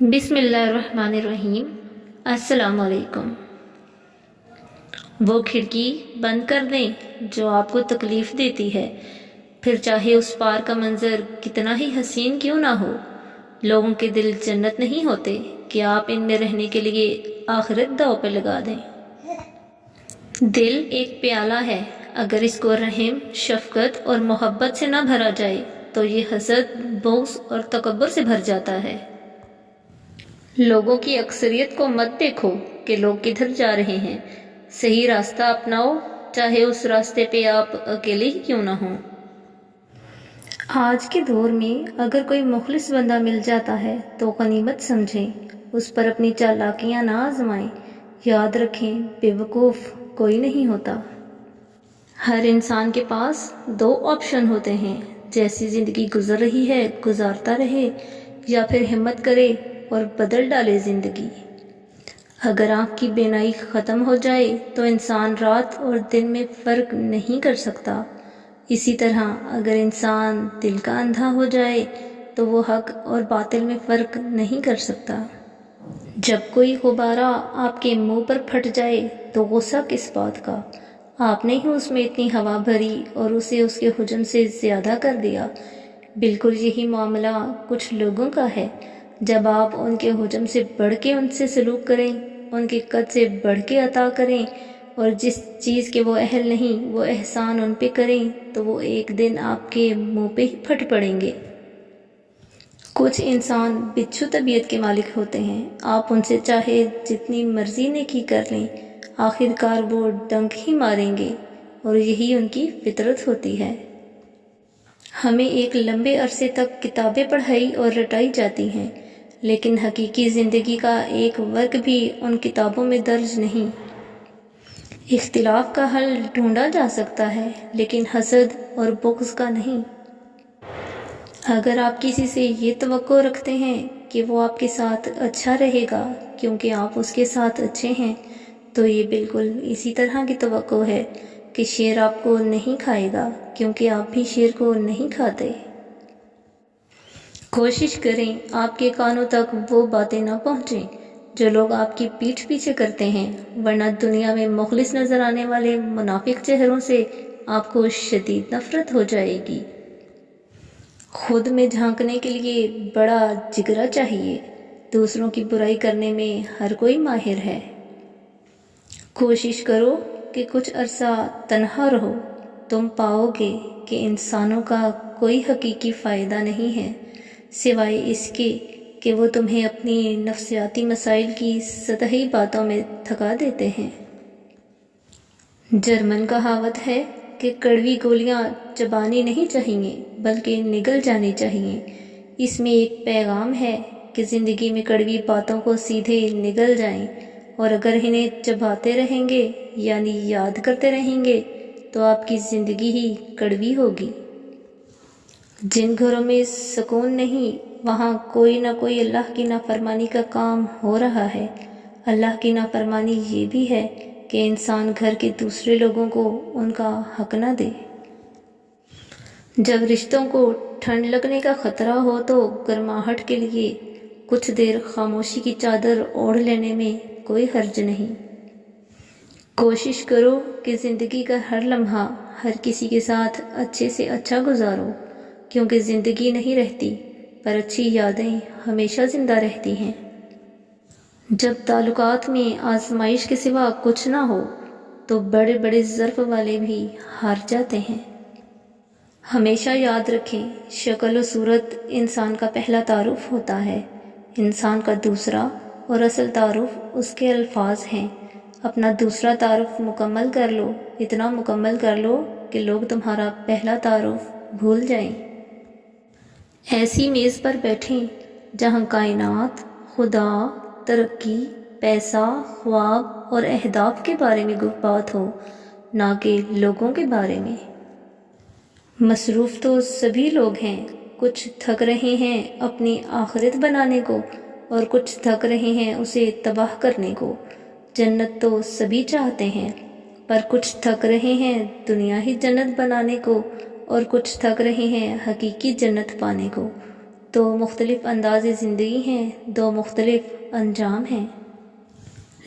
बिस्मिल्लाहिर्रहमानिर्रहीम। अस्सलाम वालेकुम। वो खिड़की बंद कर दें जो आपको तकलीफ़ देती है, फिर चाहे उस पार का मंज़र कितना ही हसीन क्यों ना हो। लोगों के दिल जन्नत नहीं होते कि आप इनमें रहने के लिए आखिरत दांव पे लगा दें। दिल एक प्याला है, अगर इसको रहम, शफ़क़त और मोहब्बत से ना भरा जाए तो ये हसद, बुग़्ज़ और तकब्बुर से भर जाता है। लोगों की अक्सरियत को मत देखो कि लोग किधर जा रहे हैं, सही रास्ता अपनाओ, चाहे उस रास्ते पे आप अकेले ही क्यों ना हों। आज के दौर में अगर कोई मुखलिस बंदा मिल जाता है तो गनीमत समझें, उस पर अपनी चालाकियां ना आजमाएं। याद रखें, बेवकूफ़ कोई नहीं होता। हर इंसान के पास दो ऑप्शन होते हैं, जैसी ज़िंदगी गुजर रही है गुजारता रहे, या फिर हिम्मत करे और बदल डाले ज़िंदगी। अगर आँख की बेनाई ख़त्म हो जाए तो इंसान रात और दिन में फ़र्क नहीं कर सकता। इसी तरह अगर इंसान दिल का अंधा हो जाए तो वो हक और बातिल में फ़र्क नहीं कर सकता। जब कोई गुब्बारा आपके मुंह पर फट जाए तो गुस्सा किस बात का, आपने ही उसमें इतनी हवा भरी और उसे उसके हुजूम से ज़्यादा कर दिया। बिल्कुल यही मामला कुछ लोगों का है। जब आप उनके हुजूम से बढ़ के उनसे सलूक करें, उनके कद से बढ़ के अता करें और जिस चीज़ के वो अहल नहीं वो एहसान उन पे करें, तो वो एक दिन आपके मुंह पे ही फट पड़ेंगे। कुछ इंसान बिच्छू तबीयत के मालिक होते हैं, आप उनसे चाहे जितनी मर्जी नेकी कर लें, आखिरकार वो डंक ही मारेंगे और यही उनकी फितरत होती है। हमें एक लंबे अरसे तक किताबें पढ़ाई और रटाई जाती हैं, लेकिन हकीकी ज़िंदगी का एक वर्ग भी उन किताबों में दर्ज नहीं। इख्तिलाफ का हल ढूंढा जा सकता है, लेकिन हसद और बुग़्ज़ का नहीं। अगर आप किसी से ये तवक्को रखते हैं कि वो आपके साथ अच्छा रहेगा क्योंकि आप उसके साथ अच्छे हैं, तो ये बिल्कुल इसी तरह की तवक्को है कि शेर आपको नहीं खाएगा क्योंकि आप भी शेर को नहीं खाते। कोशिश करें आपके कानों तक वो बातें ना पहुँचें जो लोग आपकी पीठ पीछे करते हैं, वरना दुनिया में मुखलिस नज़र आने वाले मुनाफिक चेहरों से आपको शदीद नफ़रत हो जाएगी। खुद में झांकने के लिए बड़ा जिगरा चाहिए, दूसरों की बुराई करने में हर कोई माहिर है। कोशिश करो कि कुछ अरसा तन्हा रहो, तुम पाओगे कि इंसानों का कोई हकीकी फ़ायदा नहीं है सिवाय इसके कि वो तुम्हें अपनी नफ्सियाती मसाइल की सतही बातों में थका देते हैं। जर्मन कहावत है कि कड़वी गोलियां चबानी नहीं चाहिए बल्कि निगल जानी चाहिए। इसमें एक पैगाम है कि ज़िंदगी में कड़वी बातों को सीधे निगल जाएं, और अगर इन्हें चबाते रहेंगे यानी याद करते रहेंगे तो आपकी ज़िंदगी ही कड़वी होगी। जिन घरों में सुकून नहीं, वहाँ कोई ना कोई अल्लाह की नाफरमानी का काम हो रहा है। अल्लाह की नाफरमानी ये भी है कि इंसान घर के दूसरे लोगों को उनका हक ना दे। जब रिश्तों को ठंड लगने का ख़तरा हो तो गर्माहट के लिए कुछ देर खामोशी की चादर ओढ़ लेने में कोई हर्ज नहीं। कोशिश करो कि ज़िंदगी का हर लम्हा हर किसी के साथ अच्छे से अच्छा गुजारो, क्योंकि ज़िंदगी नहीं रहती पर अच्छी यादें हमेशा ज़िंदा रहती हैं। जब ताल्लुकात में आजमाइश के सिवा कुछ ना हो तो बड़े बड़े ज़र्फ़ वाले भी हार जाते हैं। हमेशा याद रखें, शक्ल और सूरत इंसान का पहला तारुफ होता है, इंसान का दूसरा और असल तारुफ उसके अल्फाज हैं। अपना दूसरा तारुफ मुकम्मल कर लो, इतना मुकम्मल कर लो कि लोग तुम्हारा पहला तारुफ भूल जाएं। ऐसी मेज़ पर बैठें जहाँ कायनात, खुदा, तरक्की, पैसा, ख्वाब और अहदाफ के बारे में बात हो, ना कि लोगों के बारे में। मसरूफ़ तो सभी लोग हैं, कुछ थक रहे हैं अपनी आखिरत बनाने को और कुछ थक रहे हैं उसे तबाह करने को। जन्नत तो सभी चाहते हैं, पर कुछ थक रहे हैं दुनिया ही जन्नत बनाने को और कुछ थक रहे हैं हकीकी जन्नत पाने को। دو مختلف انداز زندگی ہیں، دو مختلف انجام ہیں۔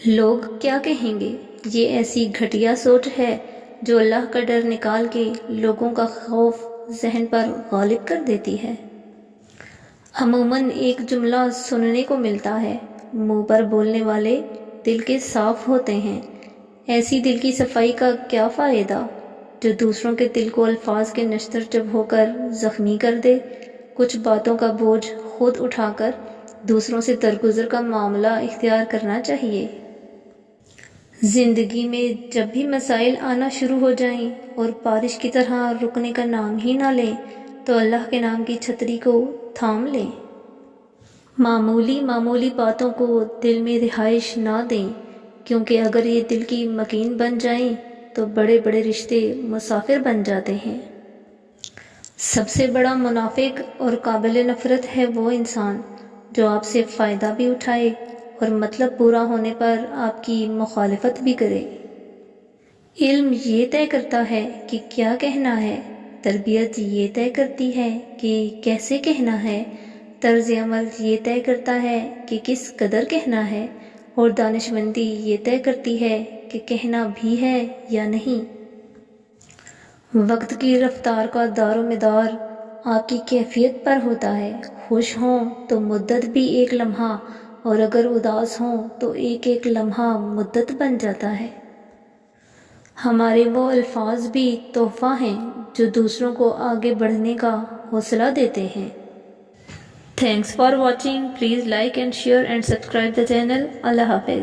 لوگ کیا کہیں گے؟ یہ ایسی گھٹیا سوچ ہے جو اللہ کا ڈر نکال کے لوگوں کا خوف ذہن پر غالب کر دیتی ہے۔ عموماً ایک جملہ سننے کو ملتا ہے، منہ پر بولنے والے دل کے صاف ہوتے ہیں۔ ایسی دل کی صفائی کا کیا فائدہ جو دوسروں کے دل کو الفاظ کے نشتر جب ہو کر زخمی کر دے۔ کچھ باتوں کا بوجھ خود اٹھا کر دوسروں سے درگزر کا معاملہ اختیار کرنا چاہیے۔ زندگی میں جب بھی مسائل آنا شروع ہو جائیں اور بارش کی طرح رکنے کا نام ہی نہ لیں تو اللہ کے نام کی چھتری کو تھام لیں۔ معمولی باتوں کو دل میں رہائش نہ دیں، کیونکہ اگر یہ دل کی مکین بن جائیں تو بڑے بڑے رشتے مسافر بن جاتے ہیں۔ سب سے بڑا منافق اور قابل نفرت ہے وہ انسان جو آپ سے فائدہ بھی اٹھائے اور مطلب پورا ہونے پر آپ کی مخالفت بھی کرے۔ علم یہ طے کرتا ہے کہ کیا کہنا ہے، تربیت یہ طے کرتی ہے کہ کیسے کہنا ہے، طرز عمل یہ طے کرتا ہے کہ کس قدر کہنا ہے، اور دانشمندی یہ طے کرتی ہے کہ کہنا بھی ہے یا نہیں۔ وقت کی رفتار کا دار و مدار آپ کی کیفیت پر ہوتا ہے۔ خوش ہوں تو مدت بھی ایک لمحہ، اور اگر اداس ہوں تو ایک ایک لمحہ مدت بن جاتا ہے۔ ہمارے وہ الفاظ بھی تحفہ ہیں جو دوسروں کو آگے بڑھنے کا حوصلہ دیتے ہیں۔ Thanks for watching. Please like and share and subscribe the channel. اللہ حافظ.